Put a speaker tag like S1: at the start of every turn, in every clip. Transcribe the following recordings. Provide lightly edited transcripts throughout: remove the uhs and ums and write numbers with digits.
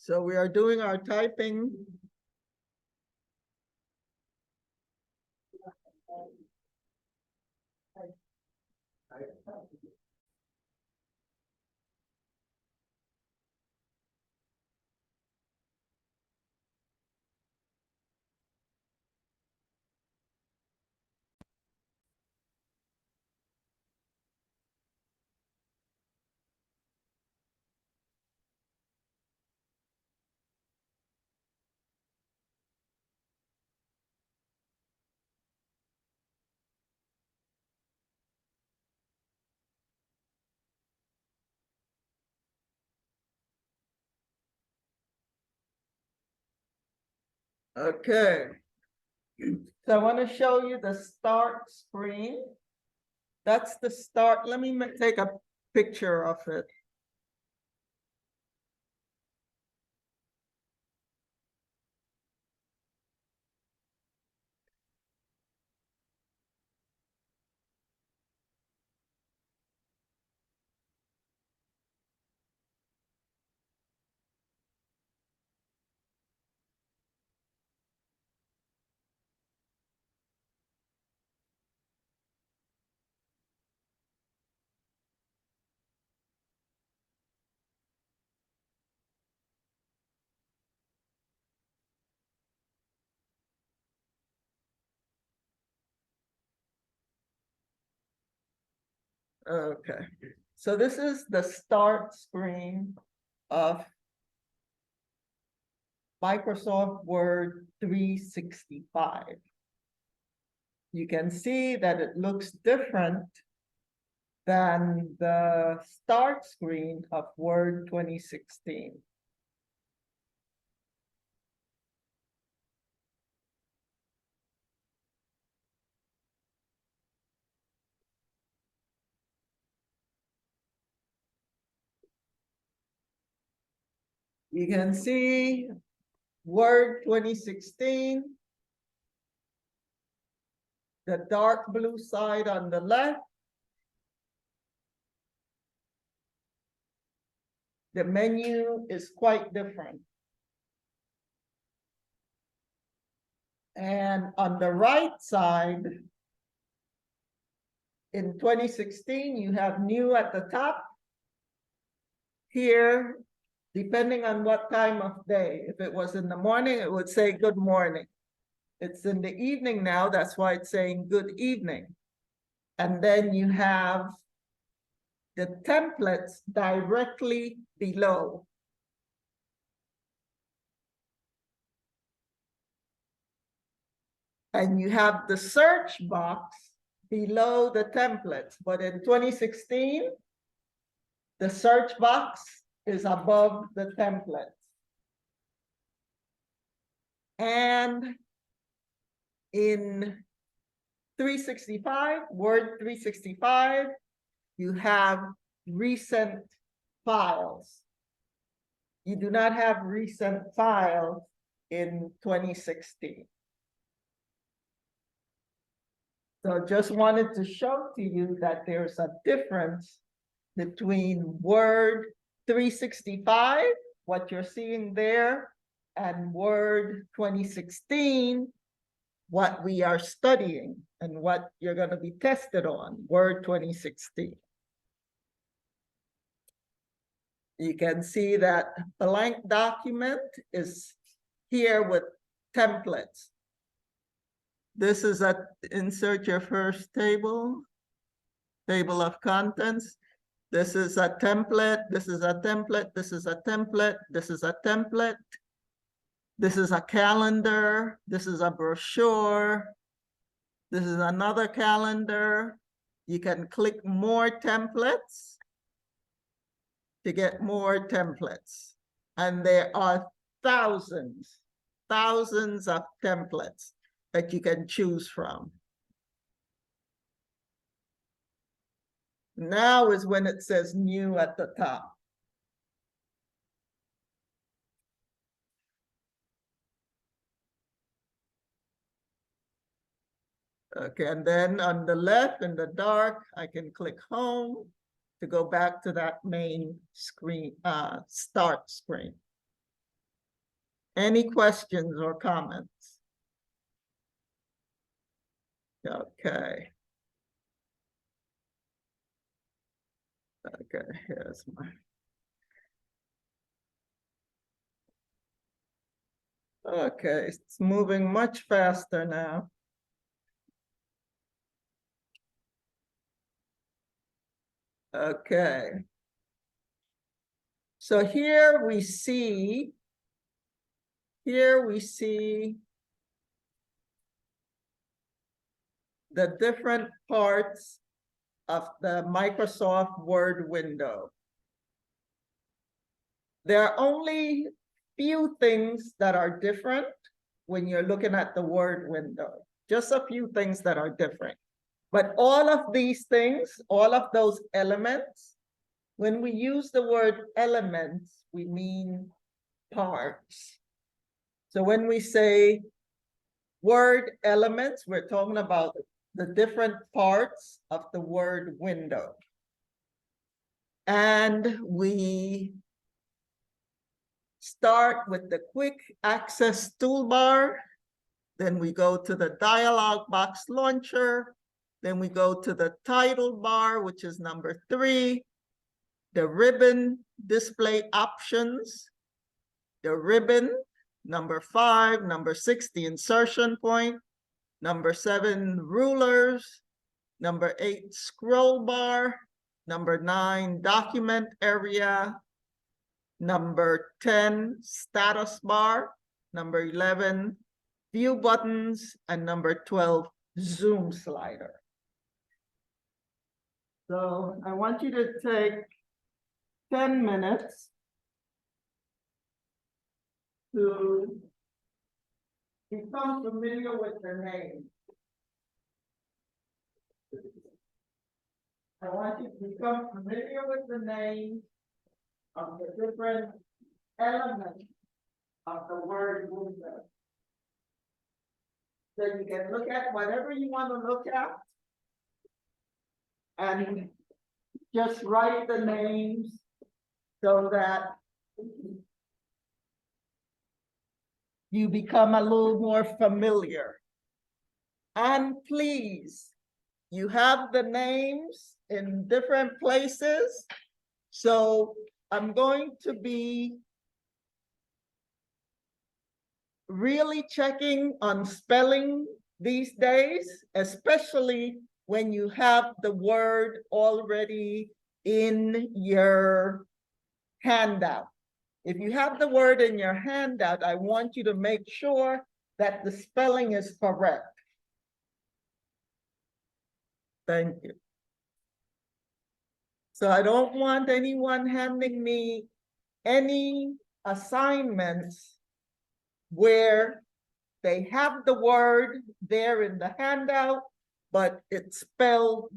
S1: So we are doing our typing. Okay. So I want to show you the start screen. That's the start. Let me take a picture of it. Okay. So this is the start screen of Microsoft Word 365. You can see that it looks different than the start screen of Word 2016. You can see Word 2016, the dark blue side on the left. The menu is quite different. And on the right side, in 2016, you have new at the top. Here, depending on what time of day, if it was in the morning, it would say good morning. It's in the evening now, that's why it's saying good evening. And then you have the templates directly below. And you have the search box below the templates. But in 2016, the search box is above the templates. And in 365, Word 365, you have recent files. You do not have recent files in 2016. So just wanted to show to you that there's a difference between Word 365, what you're seeing there, and Word 2016, what we are studying and what you're going to be tested on, Word 2016. You can see that blank document is here with templates. This is a insert your first table of contents. This is a template, this is a template, this is a template, this is a template. This is a calendar, this is a brochure. This is another calendar. You can click more templates to get more templates. And there are thousands of templates that you can choose from. Now is when it says new at the top. Okay, and then on the left in the dark, I can click home to go back to that main screen, start screen. Any questions or comments? Okay. Okay, here's my. Okay, it's moving much faster now. Okay. So here we see the different parts of the Microsoft Word window. There are only few things that are different when you're looking at the Word window. Just a few things that are different. But all of these things, all of those elements, when we use the word elements, we mean parts. So when we say word elements, we're talking about the different parts of the Word window. And we start with the quick access toolbar. Then we go to the dialog box launcher. Then we go to the title bar, which is number 3, the ribbon display options, the ribbon, number 5, number 6, the insertion point, number 7, rulers, number 8, scroll bar, number 9, document area, number 10, status bar, number 11, view buttons, and number 12, zoom slider. So I want you to take 10 minutes to become familiar with the name. I want you to become familiar with the name of the different elements of the Word window. So you can look at whatever you want to look at and just write the names so that you become a little more familiar. And please, you have the names in different places. So I'm going to be really checking on spelling these days, especially when you have the word already in your handout. If you have the word in your handout, I want you to make sure that the spelling is correct. Thank you. So I don't want anyone handing me any assignments where they have the word there in the handout, but it's spelled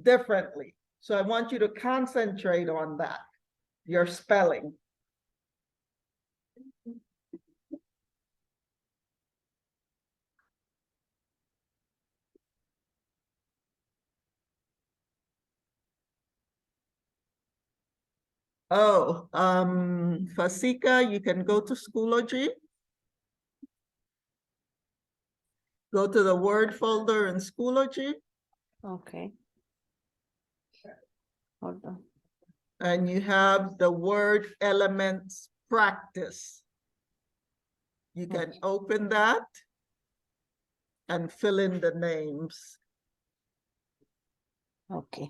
S1: differently. So I want you to concentrate on that, your spelling. Oh, Fasika, you can go to Schoology. Go to the Word folder in Schoology.
S2: Okay. Hold on.
S1: And you have the Word elements practice. You can open that and fill in the names.
S2: Okay.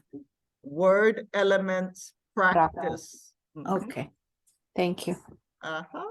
S1: Word elements practice.
S2: Okay. Thank you.
S1: Uh-huh.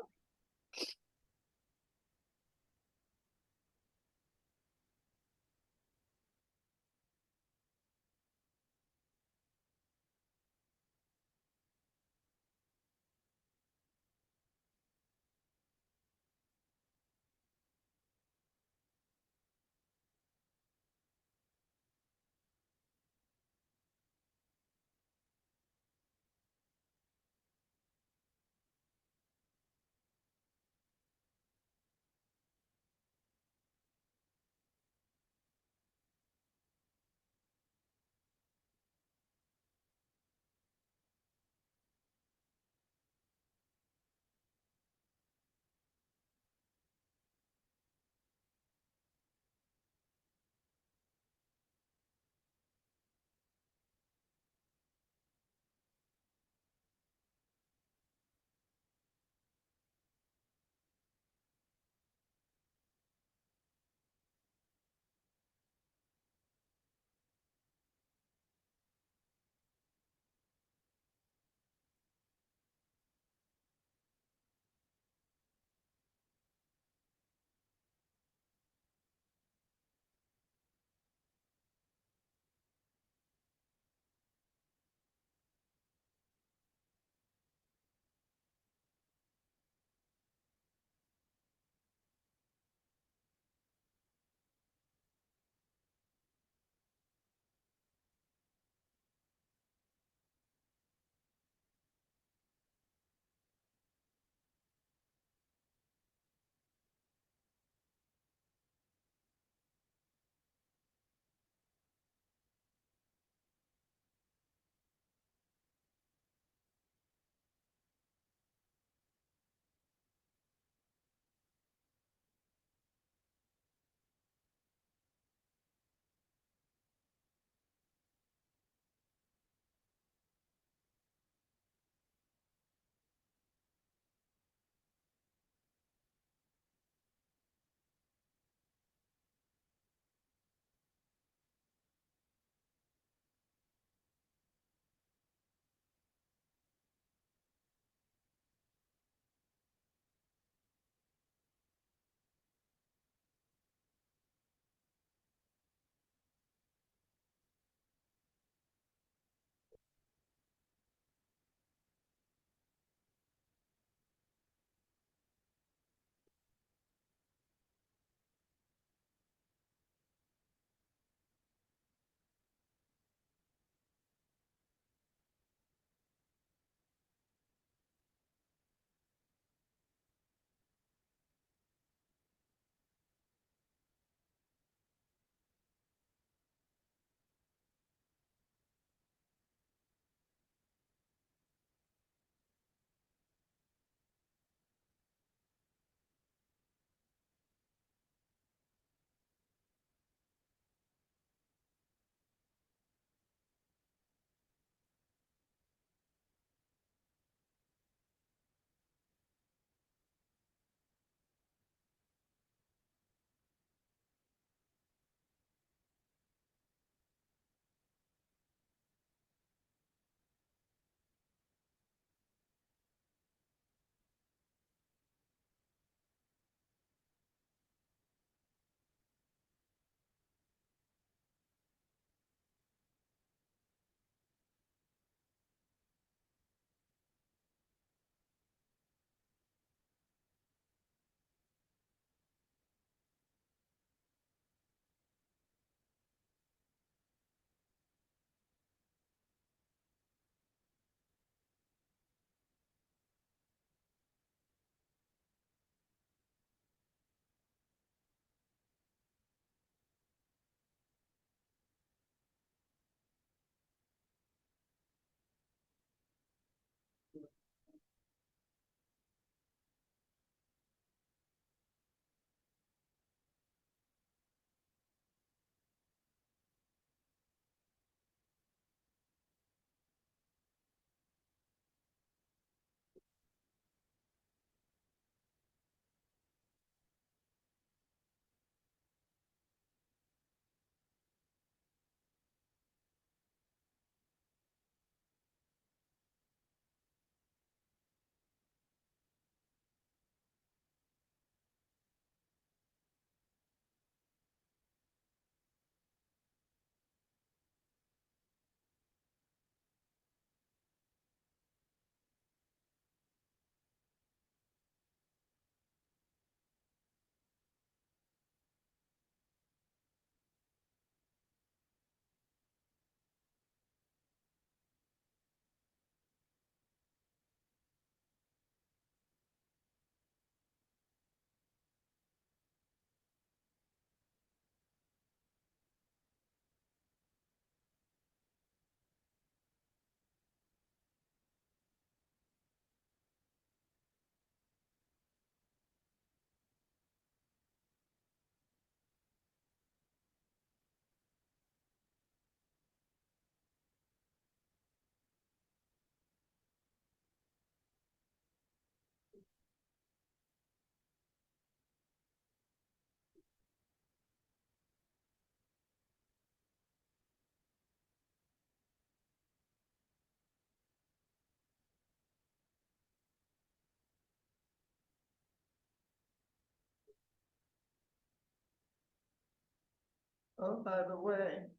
S1: Oh, by the way,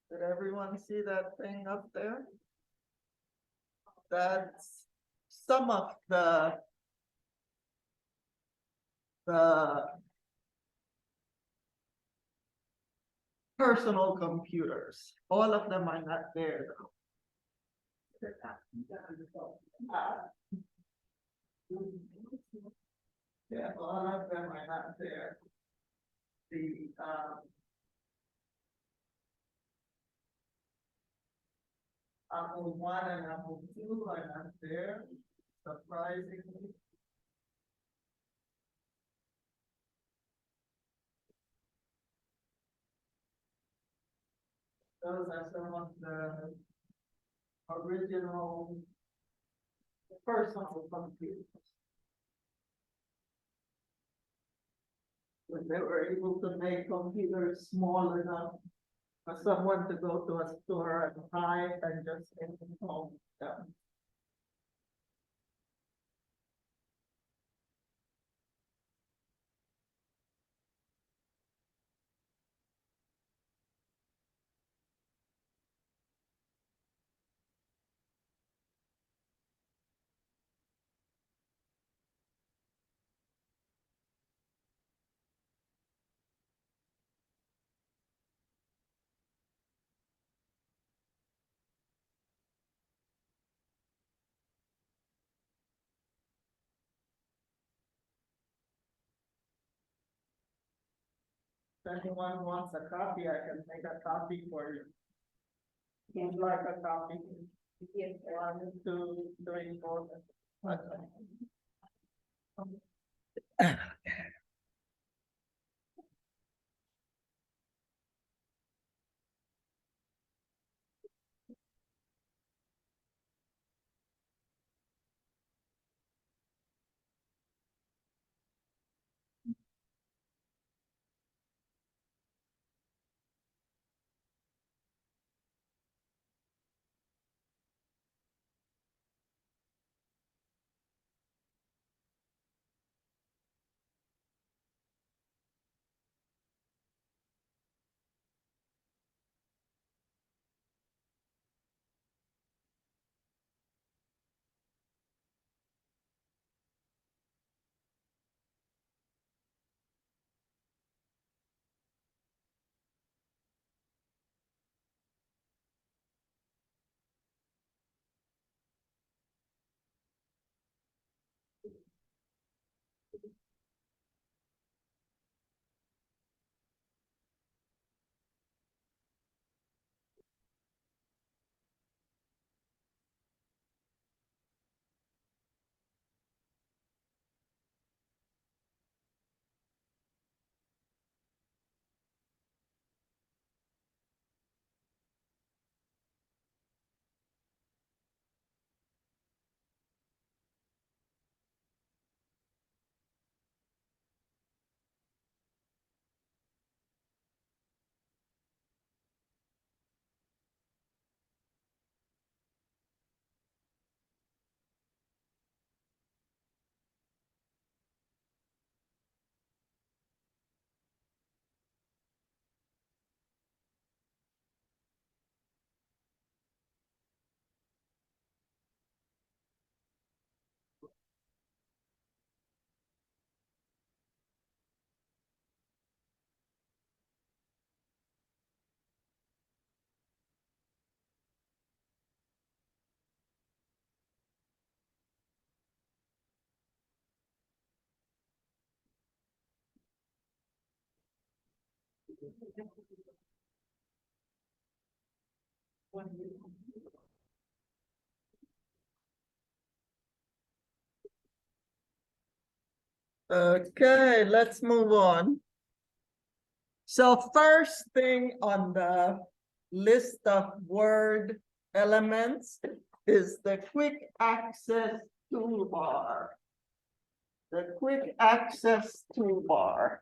S1: did everyone see that thing up there? That's some of the personal computers. All of them are not there though. Yeah, all of them are not there. The Apple One and Apple Two are not there, surprisingly. Those are some of the original personal computers. When they were able to make computers small enough for someone to go to a store and buy and just take them home. Yeah. If anyone wants a copy, I can make a copy for you. Would like a copy? Yes. 1, 2, 3, 4. Okay, let's move on. So first thing on the list of word elements is the quick access toolbar. The quick access toolbar.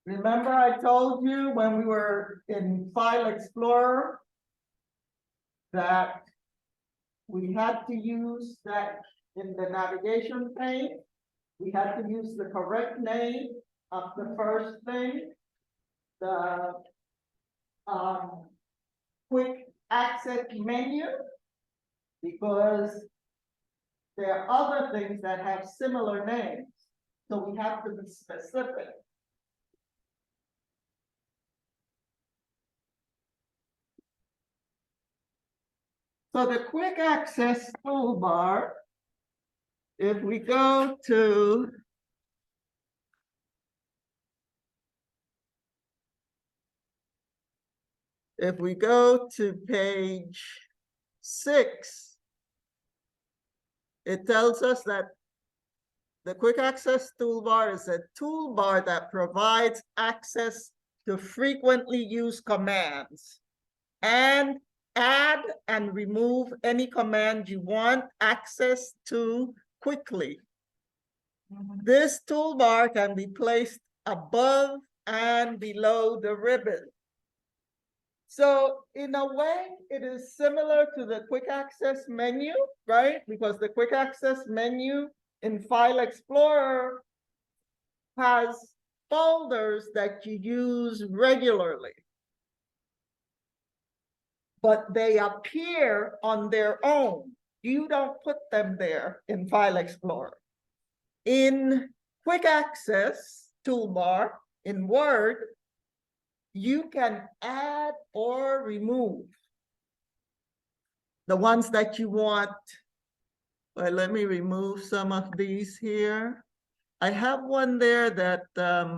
S1: Remember I told you when we were in File Explorer that we had to use that in the navigation pane. We had to use the correct name of the first thing, the quick access menu, because there are other things that have similar names. So we have to be specific. So the quick access toolbar, if we go to page 6, it tells us that the quick access toolbar is a toolbar that provides access to frequently used commands and add and remove any command you want access to quickly. This toolbar can be placed above and below the ribbon. So in a way, it is similar to the quick access menu, right? Because the quick access menu in File Explorer has folders that you use regularly, but they appear on their own. You don't put them there in File Explorer. In quick access toolbar in Word, you can add or remove the ones that you want. Well, let me remove some of these here. I have one there that I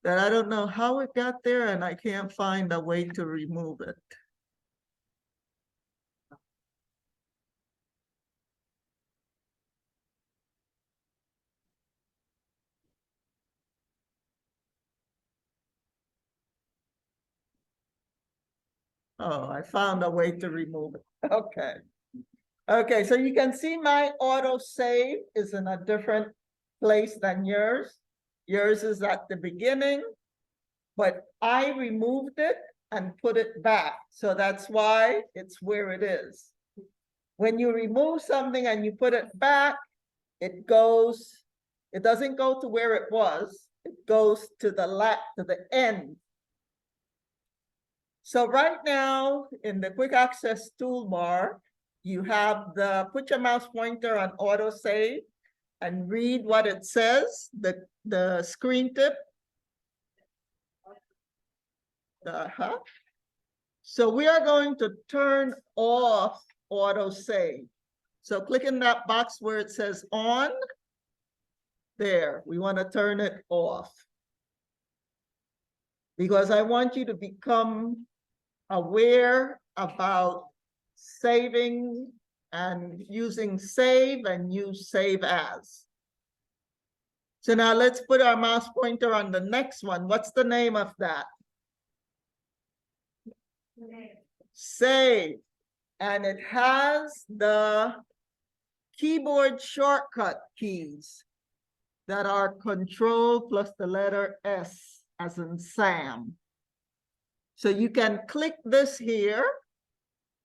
S1: don't know how it got there, and I can't find a way to remove it. Oh, I found a way to remove it. Okay. Okay, so you can see my auto save is in a different place than yours. Yours is at the beginning, but I removed it and put it back. So that's why it's where it is. When you remove something and you put it back, it doesn't go to where it was, it goes to the end. So right now in the quick access toolbar, you have put your mouse pointer on auto save and read what it says, the screen tip. So we are going to turn off auto save. So click in that box where it says on. There, we want to turn it off. Because I want you to become aware about saving and using save and use save as. So now let's put our mouse pointer on the next one. What's the name of that? Save. And it has the keyboard shortcut keys that are Control plus the letter S as in Sam. So you can click this here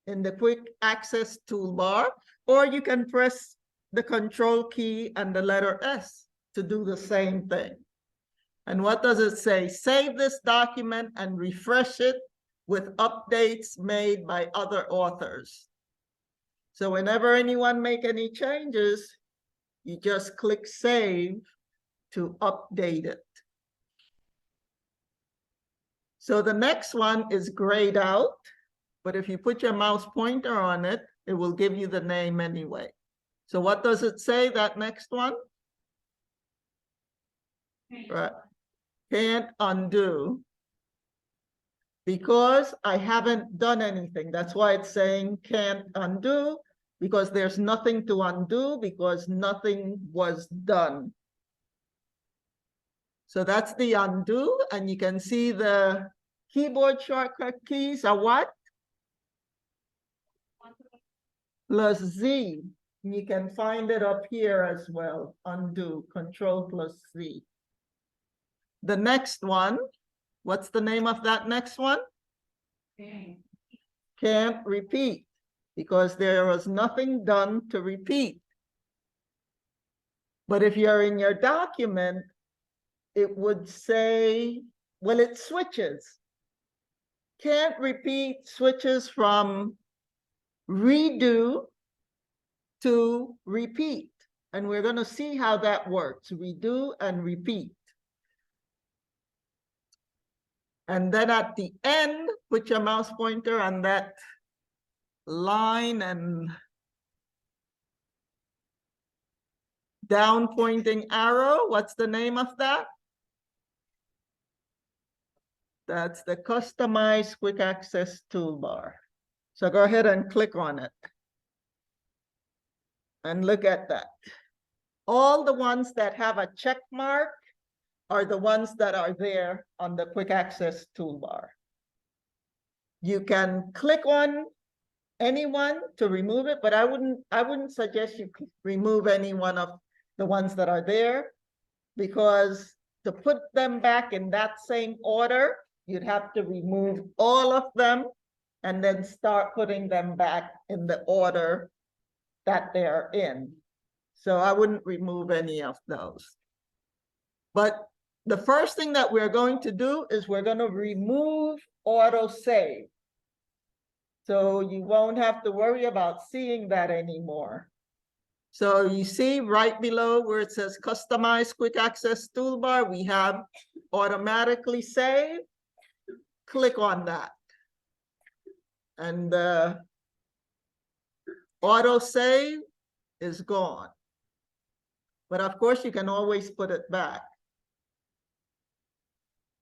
S1: in the quick access toolbar, or you can press the Control key and the letter S to do the same thing. And what does it say? Save this document and refresh it with updates made by other authors. So whenever anyone make any changes, you just click save to update it. So the next one is grayed out, but if you put your mouse pointer on it, it will give you the name anyway. So what does it say, that next one? Right. Can't undo. Because I haven't done anything. That's why it's saying can't undo, because there's nothing to undo because nothing was done. So that's the undo, and you can see the keyboard shortcut keys are what? Plus Z. You can find it up here as well, undo, Control+C. The next one, what's the name of that next one? Can't repeat, because there was nothing done to repeat. But if you're in your document, it would say, well, it switches. Can't repeat switches from redo to repeat. And we're going to see how that works, redo and repeat. And then at the end, put your mouse pointer on that line and down pointing arrow. What's the name of that? That's the Customize Quick Access Toolbar. So go ahead and click on it. And look at that. All the ones that have a check mark are the ones that are there on the Quick Access Toolbar. You can click on anyone to remove it, but I wouldn't suggest you remove any one of the ones that are there, because to put them back in that same order, you'd have to remove all of them and then start putting them back in the order that they're in. So I wouldn't remove any of those. But the first thing that we're going to do is we're going to remove autosave. So you won't have to worry about seeing that anymore. So you see right below where it says Customize Quick Access Toolbar, we have automatically save. Click on that. And the autosave is gone. But of course, you can always put it back.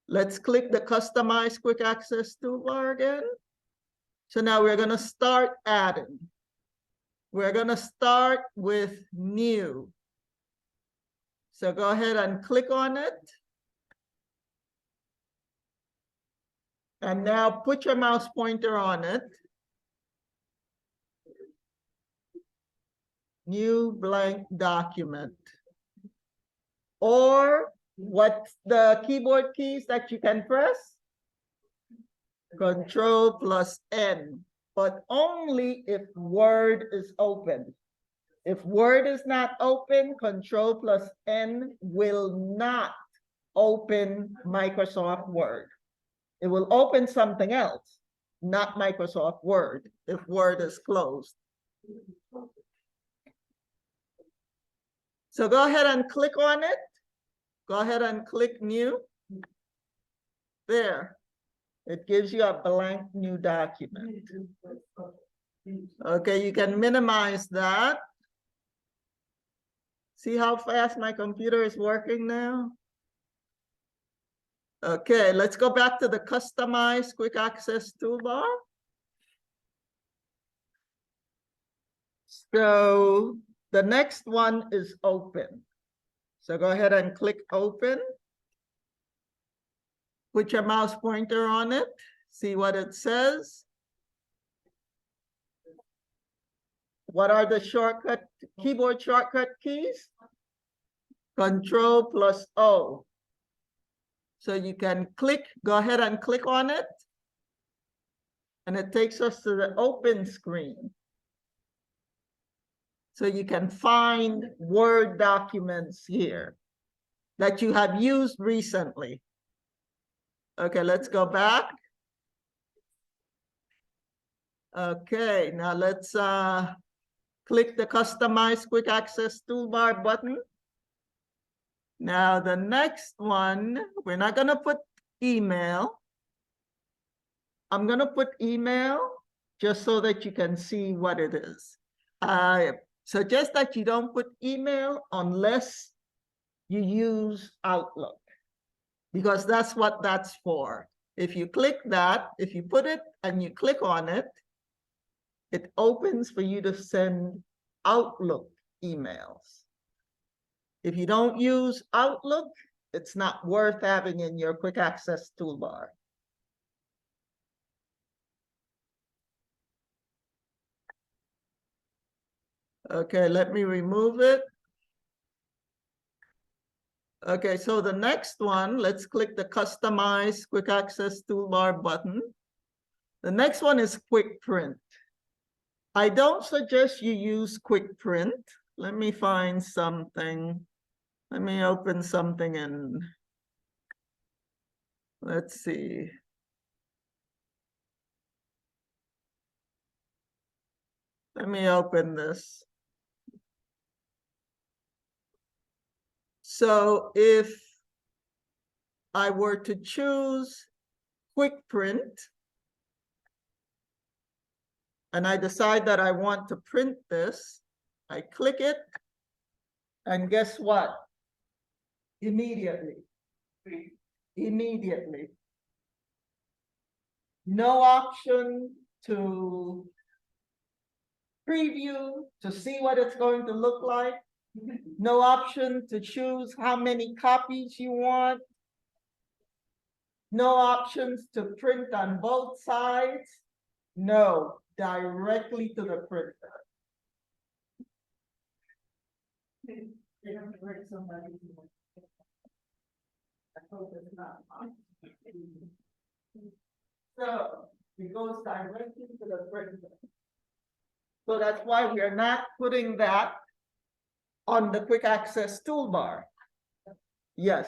S1: Let's click the Customize Quick Access Toolbar again. So now we're going to start adding. We're going to start with new. So go ahead and click on it. And now put your mouse pointer on it. New blank document. Or what's the keyboard keys that you can press? Control+N, but only if Word is open. If Word is not open, Control+N will not open Microsoft Word. It will open something else, not Microsoft Word, if Word is closed. So go ahead and click on it. Go ahead and click New. There. It gives you a blank new document. Okay, you can minimize that. See how fast my computer is working now? Okay, let's go back to the Customize Quick Access Toolbar. So the next one is Open. So go ahead and click Open. Put your mouse pointer on it. See what it says. What are the keyboard shortcut keys? Control+O. So you can click, go ahead and click on it. And it takes us to the open screen. So you can find Word documents here that you have used recently. Okay, let's go back. Okay, now let's click the Customize Quick Access Toolbar button. Now the next one, we're not going to put email. I'm going to put email just so that you can see what it is. I suggest that you don't put email unless you use Outlook, because that's what that's for. If you click that, if you put it and you click on it, it opens for you to send Outlook emails. If you don't use Outlook, it's not worth having in your Quick Access Toolbar. Okay, let me remove it. Okay, so the next one, let's click the Customize Quick Access Toolbar button. The next one is Quick Print. I don't suggest you use Quick Print. Let me find something. Let me open something and let's see. Let me open this. So if I were to choose Quick Print, and I decide that I want to print this, I click it, and guess what? Immediately. No option to preview to see what it's going to look like. No option to choose how many copies you want. No options to print on both sides. No, directly to the printer. I hope it's not on. So it goes directly to the printer. So that's why we are not putting that on the quick access toolbar. Yes.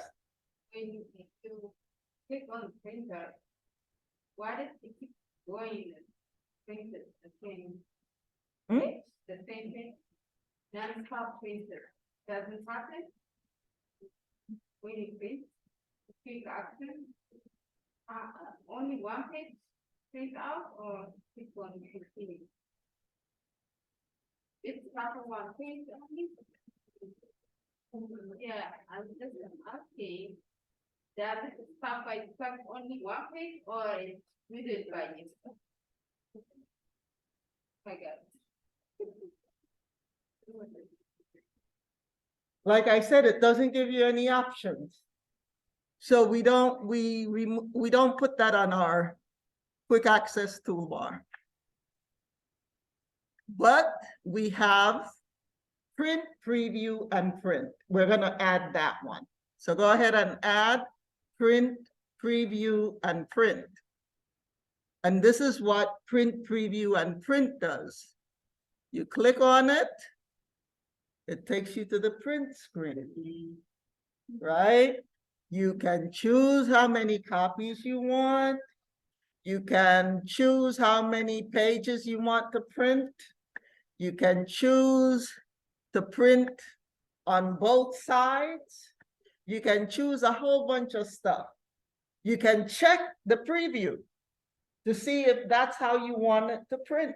S3: When you click on the printer, why does it keep going and print the same page, the same thing? Non-stop printer doesn't happen when you print quick action. Only one page print out or keep on continuing? It's not on one page only. Yeah, I'm just asking, does it start by itself only one page or it's read by itself? My God.
S1: Like I said, it doesn't give you any options. So we don't put that on our quick access toolbar. But we have print, preview, and print. We're gonna add that one. So go ahead and add print, preview, and print. And this is what print, preview, and print does. You click on it, it takes you to the print screen, right? You can choose how many copies you want. You can choose how many pages you want to print. You can choose to print on both sides. You can choose a whole bunch of stuff. You can check the preview to see if that's how you want it to print,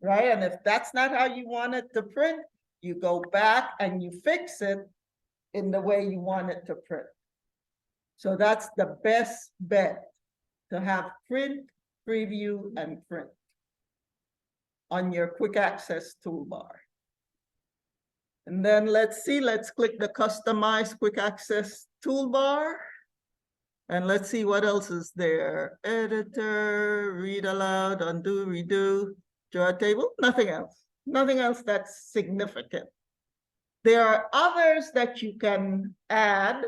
S1: right? And if that's not how you want it to print, you go back and you fix it in the way you want it to print. So that's the best bet, to have print, preview, and print on your quick access toolbar. And then let's see, let's click the customize quick access toolbar. And let's see what else is there. Editor, read aloud, undo, redo, draw a table, nothing else. Nothing else that's significant. There are others that you can add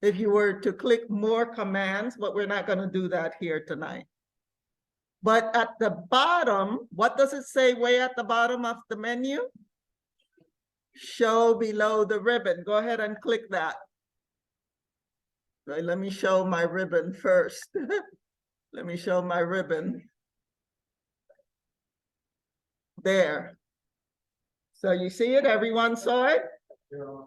S1: if you were to click more commands, but we're not gonna do that here tonight. But at the bottom, what does it say way at the bottom of the menu? Show below the ribbon. Go ahead and click that. Right, let me show my ribbon first. Let me show my ribbon. There. So you see it? Everyone saw it? Yeah.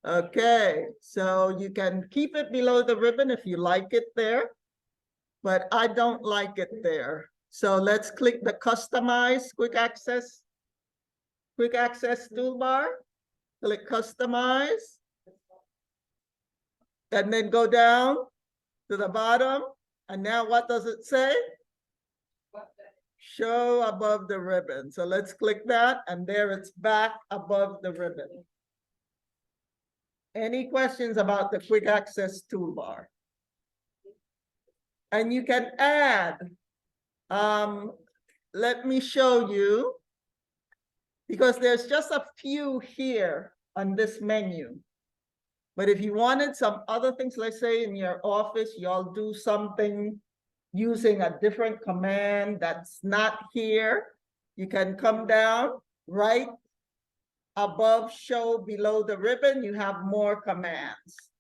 S1: Okay, so you can keep it below the ribbon if you like it there, but I don't like it there. So let's click the customize quick access toolbar. Click customize. And then go down to the bottom. And now what does it say? Show above the ribbon. So let's click that, and there it's back above the ribbon. Any questions about the quick access toolbar? And you can add let me show you, because there's just a few here on this menu. But if you wanted some other things, let's say in your office, y'all do something using a different command that's not here, you can come down right above show below the ribbon, you have more commands.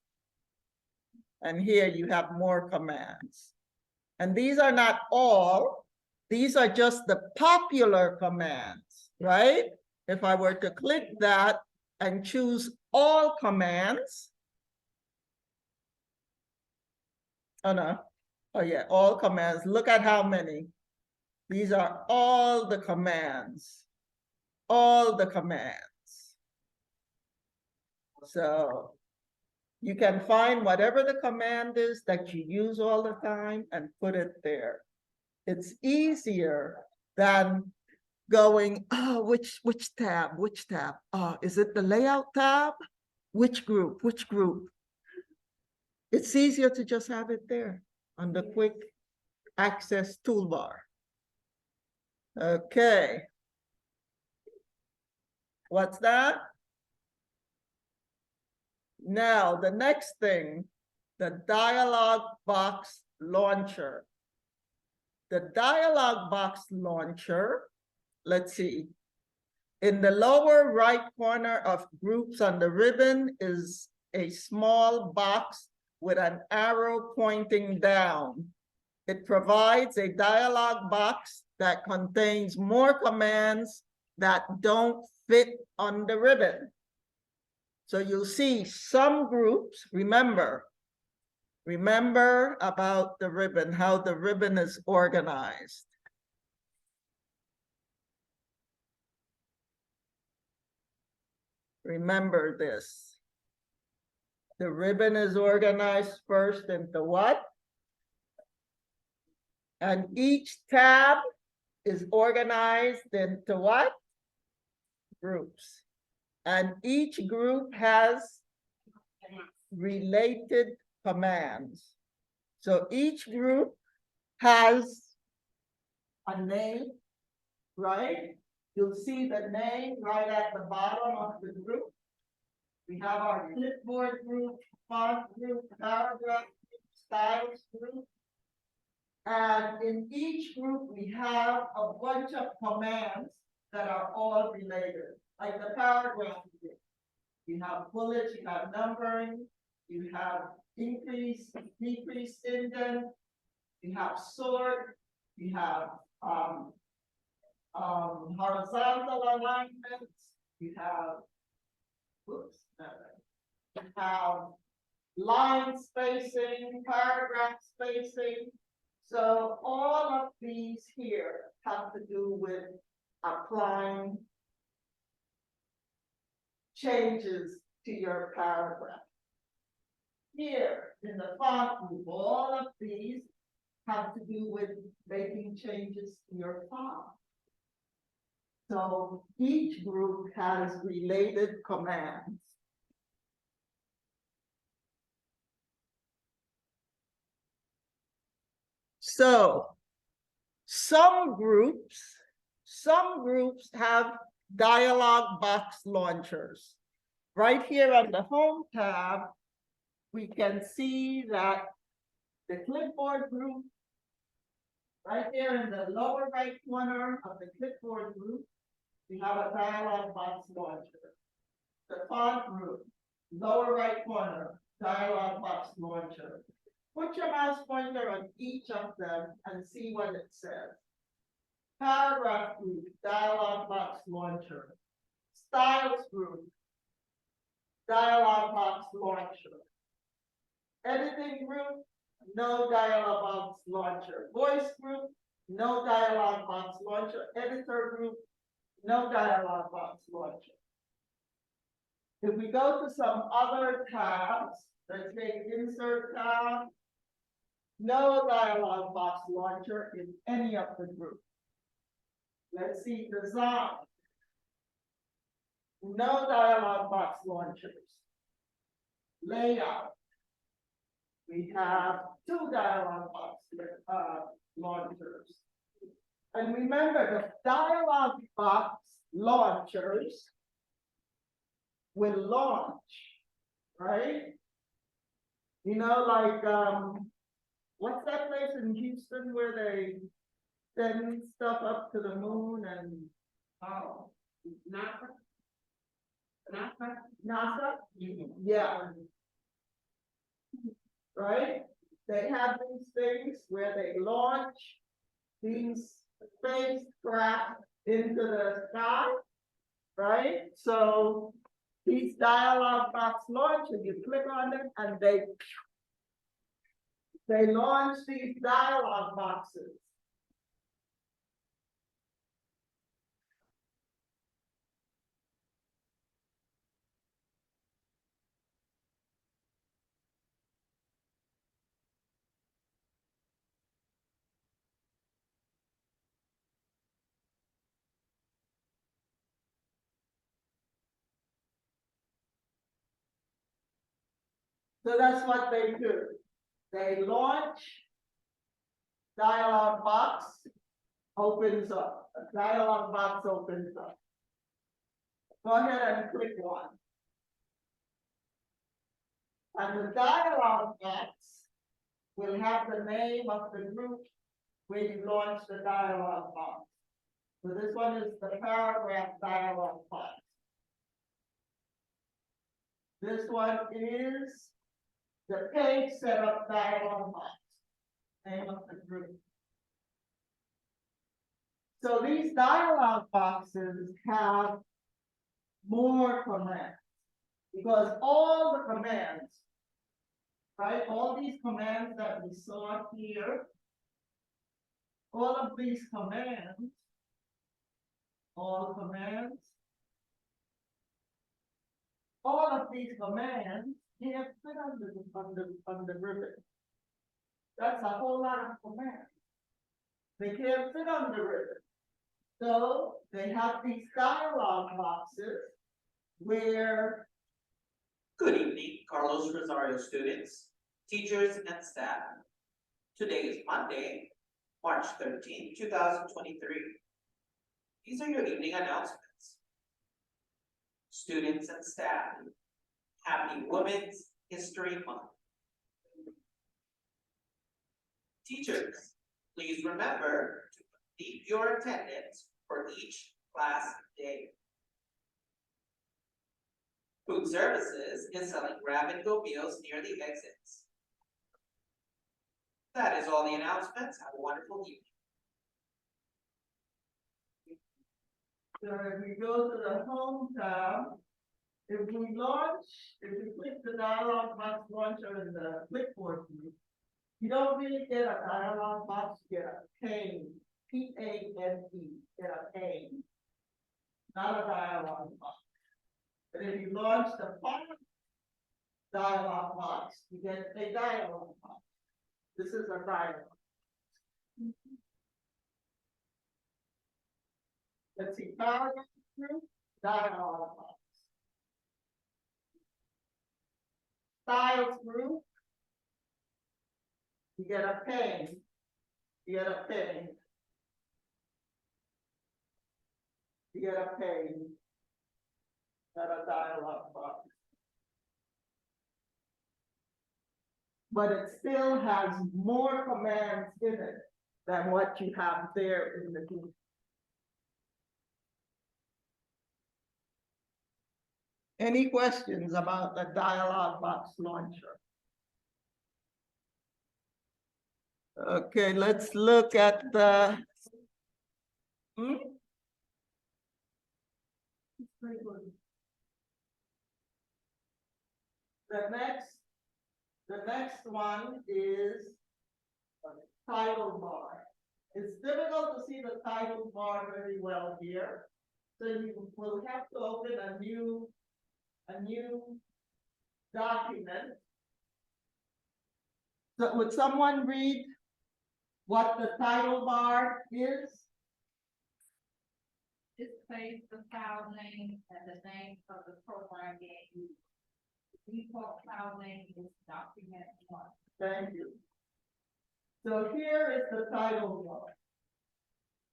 S1: And here you have more commands. And these are not all, these are just the popular commands, right? If I were to click that and choose all commands. Oh no, oh yeah, all commands. Look at how many. These are all the commands. All the commands. So you can find whatever the command is that you use all the time and put it there. It's easier than going, oh, which tab, which tab? Oh, is it the layout tab? Which group, which group? It's easier to just have it there on the quick access toolbar. Okay. What's that? Now, the next thing, the dialog box launcher. The dialog box launcher, let's see. In the lower right corner of groups on the ribbon is a small box with an arrow pointing down. It provides a dialog box that contains more commands that don't fit on the ribbon. So you'll see some groups, remember about the ribbon, how the ribbon is organized. Remember this. The ribbon is organized first into what? And each tab is organized into what? Groups. And each group has related commands. So each group has a name, right? You'll see the name right at the bottom of the group. We have our clipboard group, font group, paragraph group, styles group. And in each group, we have a bunch of commands that are all related, like the paragraph group. You have bullets, you have numbering, you have increase, decrease indent, you have sort, you have horizontal alignments, you have, oops, you have line spacing, paragraph spacing. So all of these here have to do with applying changes to your paragraph. Here in the font group, all of these have to do with making changes to your font. So each group has related commands. So some groups have dialog box launchers. Right here on the home tab, we can see that the clipboard group, right there in the lower right corner of the clipboard group, we have a dialog box launcher. The font group, lower right corner, dialog box launcher. Put your mouse pointer on each of them and see what it says. Paragraph group, dialog box launcher. Styles group, dialog box launcher. Editing group, no dialog box launcher. Voice group, no dialog box launcher. Editor group, no dialog box launcher. If we go to some other tabs, let's say insert tab, no dialog box launcher in any of the groups. Let's see design. No dialog box launchers. Layout. We have two dialog box launchers. And remember, the dialog box launchers will launch, right? You know, like, what's that place in Houston where they send stuff up to the moon and
S3: Oh, NASA?
S1: NASA? Yeah. Right? They have these things where they launch these spacecraft into the sky, right? So these dialog box launchers, you click on them and they launch these dialog boxes. So that's what they do. They launch, dialog box opens up. A dialog box opens up. Go ahead and click one. And the dialog box will have the name of the group where you launch the dialog box. So this one is the paragraph dialog box. This one is the page setup dialog box, name of the group. So these dialog boxes have more commands because all the commands, right? All these commands that we saw here, all of these commands, all commands, all of these commands can't fit on the ribbon. That's a whole lot of commands. They can't fit on the ribbon. So they have these dialog boxes where
S4: Good evening, Carlos Rosario students, teachers, and staff. Today is Monday, March 13, 2023. These are your evening announcements. Students and staff, happy Women's History Month. Teachers, please remember to complete your attendance for each class day. Food Services is selling grab-and-go meals near the exits. That is all the announcements. Have a wonderful evening.
S1: So if we go to the home tab, if we click the dialog box launcher in the clipboard view, you don't really get a dialog box, you get a pane, P-A-N-E, get a pane, not a dialog box. But if you launch the final dialog box, you get a dialog box. This is a dialog. Let's see, paragraph group, dialog box. Styles group, you get a pane, you get a pane, you get a pane, not a dialog box. But it still has more commands in it than what you have there in the group. Any questions about the dialog box launcher? Okay, let's look at the. The next one is title bar. It's difficult to see the title bar very well here. So you will have to open a new document. So would someone read what the title bar is?
S3: Displays the file name and the name of the program being used. The default file name is document 1.
S1: Thank you. So here is the title bar.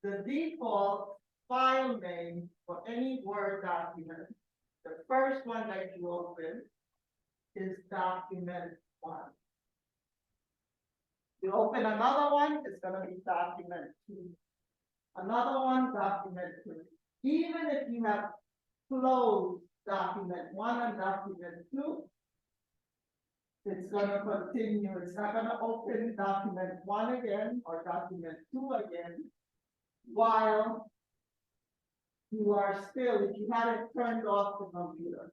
S1: the default file name for any Word document, the first one that you open is document 1. You open another one, it's gonna be document 2. Another one, document 3. Even if you have closed document 1 and document 2, it's gonna continue. It's not gonna open document 1 again or document 2 again while you are still, if you haven't turned off the computer.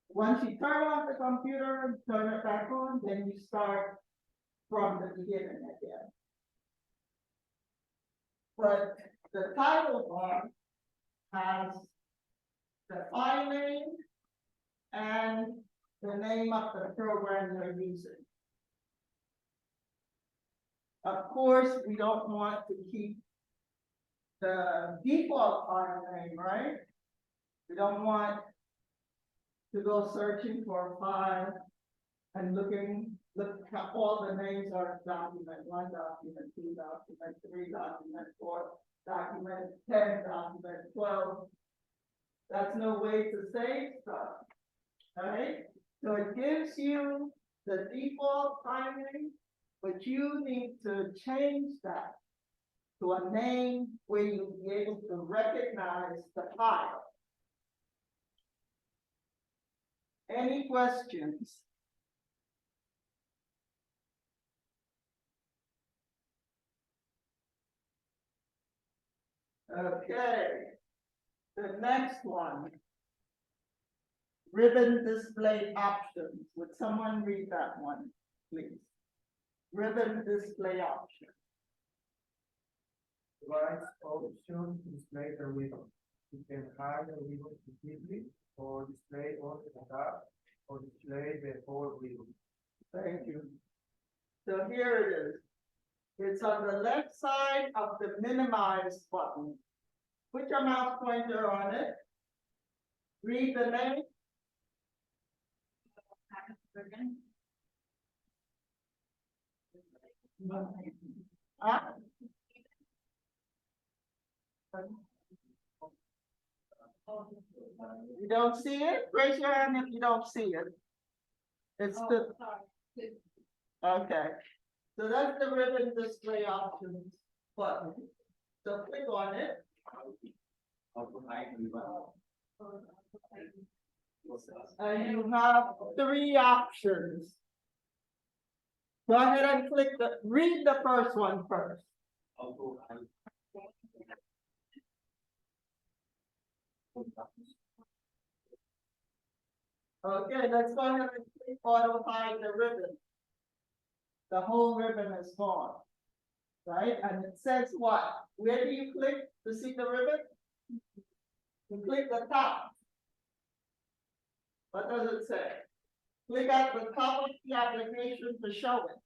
S1: Once you turn off the computer and turn it back on, then you start from the beginning again. But the title bar has the file name and the name of the program you're using. Of course, we don't want to keep the default file name, right? We don't want to go searching for a file and look at all the names are document 1, document 2, document 3, document 4, document 10, document 12. That's no way to save stuff, right? So it gives you the default file name, but you need to change that to a name where you'll be able to recognize the file. Any questions? Okay, the next one. Ribbon display options. Would someone read that one, please? Ribbon display option.
S5: Right option display the ribbon. You can hide the ribbon completely or display only the top or display the whole ribbon.
S1: Thank you. So here it is. It's on the left side of the minimize button. Put your mouse pointer on it. Read the name. You don't see it? Raise your hand if you don't see it. It's the, okay. So that's the ribbon display options button. So click on it. And you have 3 options. Go ahead and click read the first one first. Okay, let's go ahead and click auto hide the ribbon. The whole ribbon is gone, right? And it says what? Where do you click to see the ribbon? You click the top. What does it say? Click at the top of the application to show it.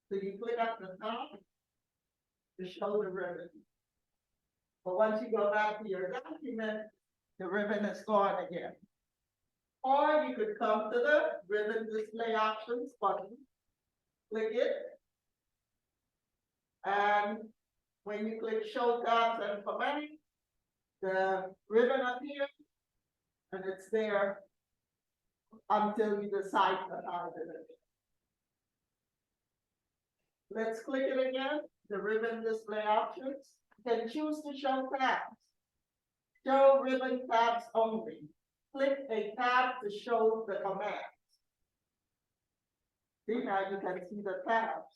S1: So you click at the top to show the ribbon. But once you go back to your document, the ribbon is gone again. Or you could come to the ribbon display options button, click it, and when you click show tabs and formatting, the ribbon appears and it's there until you decide to hide it. Let's click it again, the ribbon display options. You can choose to show tabs. Show ribbon tabs only. Click a tab to show the commands. See, now you can see the tabs.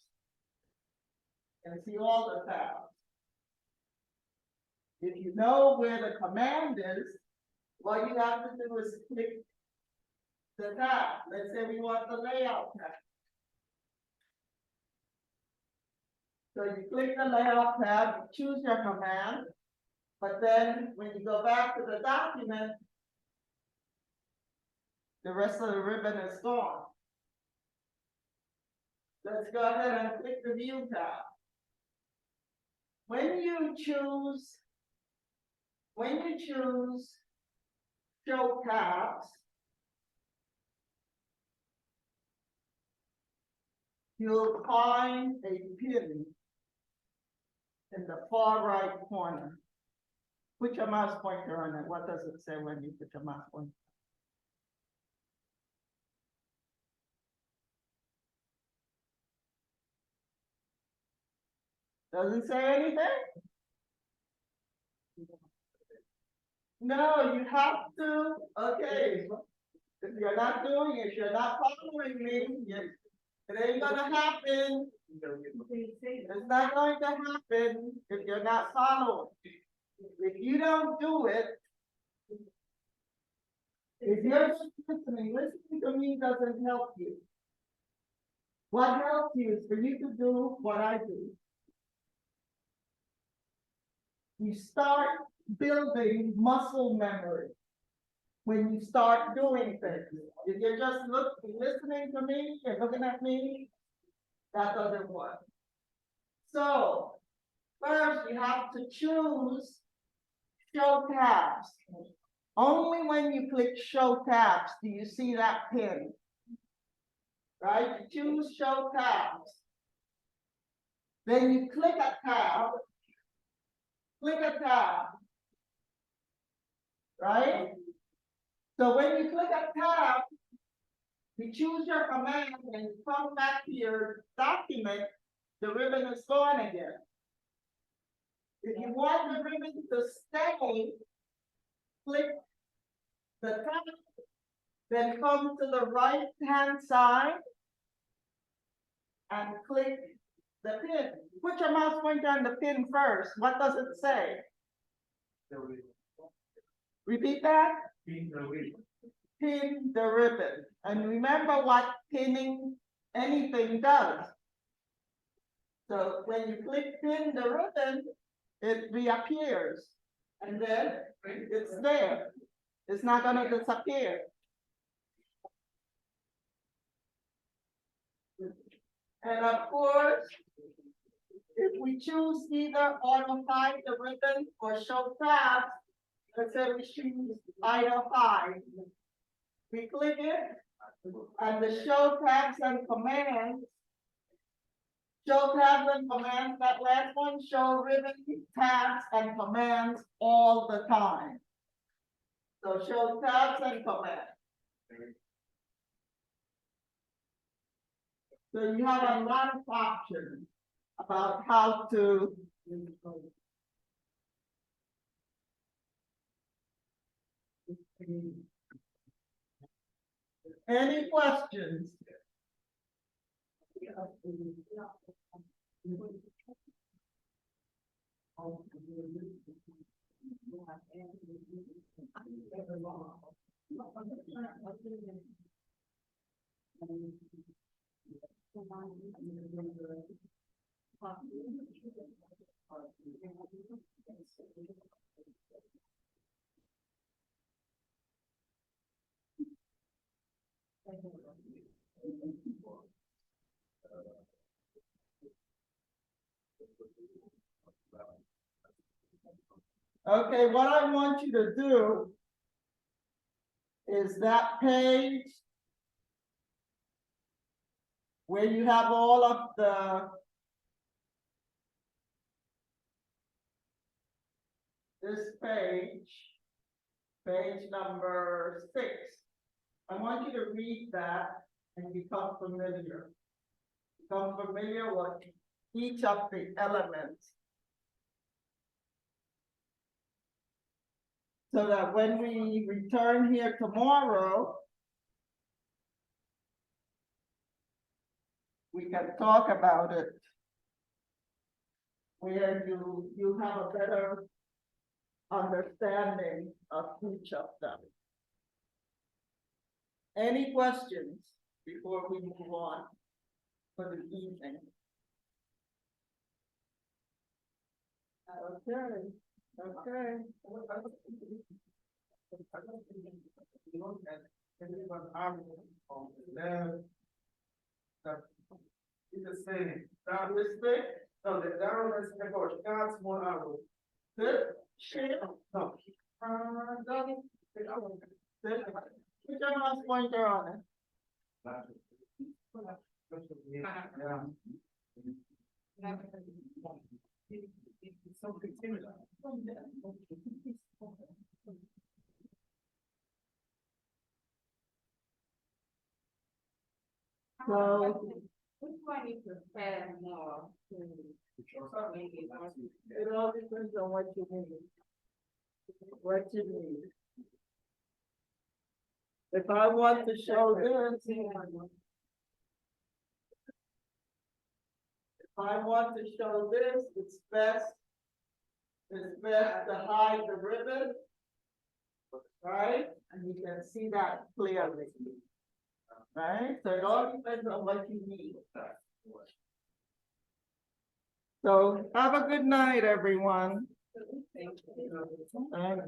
S1: You can see all the tabs. If you know where the command is, what you have to do is click the tab. Let's say we want the layout tab. So you click the layout tab, you choose your command, but then when you go back to the document, the rest of the ribbon is gone. Let's go ahead and click the view tab. When you choose show tabs, you'll find a pin in the far right corner. Put your mouse pointer on it. What does it say when you put your mouse pointer? Doesn't say anything? No, you have to, okay. If you're not doing it, you're not following me, it ain't gonna happen. It's not going to happen if you're not following. If you don't do it, if you're just listening to me doesn't help you. What helps you is for you to do what I do. You start building muscle memory when you start doing things. If you're just listening to me, you're looking at me, that doesn't work. So, first you have to choose show tabs. Only when you click show tabs do you see that pin. Right? You choose show tabs. Then you click a tab. Click a tab. Right? So when you click a tab, you choose your command and you come back to your document, the ribbon is gone again. If you want the ribbon to stay, click the tab, then come to the right-hand side and click the pin. Put your mouse pointer on the pin first. What does it say? Repeat that? Pin the ribbon. And remember what pinning anything does. So when you click pin the ribbon, it reappears. And then it's there. It's not gonna disappear. And of course, if we choose either auto hide the ribbon or show tabs, let's say we choose auto hide. We click it, and the show tabs and commands, that last one, show ribbon, tabs, and commands all the time. So show tabs and commands. So you have a lot of options about how to any questions? Okay, what I want you to do is that page where you have all of this page, page number 6. I want you to read that and become familiar. Become familiar with each of the elements. So that when we return here tomorrow, we can talk about it. Where you have a better understanding of each of them. Any questions before we move on for the evening? Okay, okay.
S5: It's the same. Down this way. No, the down is the coach. God's one arrow.
S1: Good. Share.
S5: No.
S1: Put your mouse pointer on it.
S5: Yeah. something similar.
S1: So
S3: Which one you prefer more to? Maybe more-
S1: it all depends on what you need. What you need. If I want to show this, if I want to show this, it's best to hide the ribbon. Right, and you can see that clearly. Right, so it all depends on what you need. So have a good night, everyone. Thank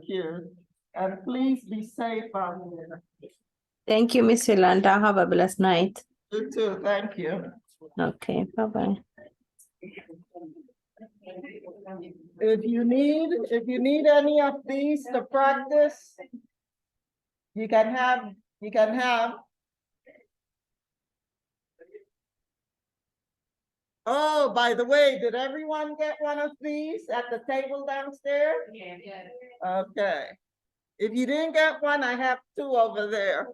S1: you. And please be safe out there.
S2: Thank you, Miss Yolanda. Have a blessed night.
S1: You too, thank you.
S2: Okay, bye-bye.
S1: If you need any of these to practice, you can have. Oh, by the way, did everyone get one of these at the table downstairs?
S3: Yeah.
S1: Okay. If you didn't get one, I have two over there.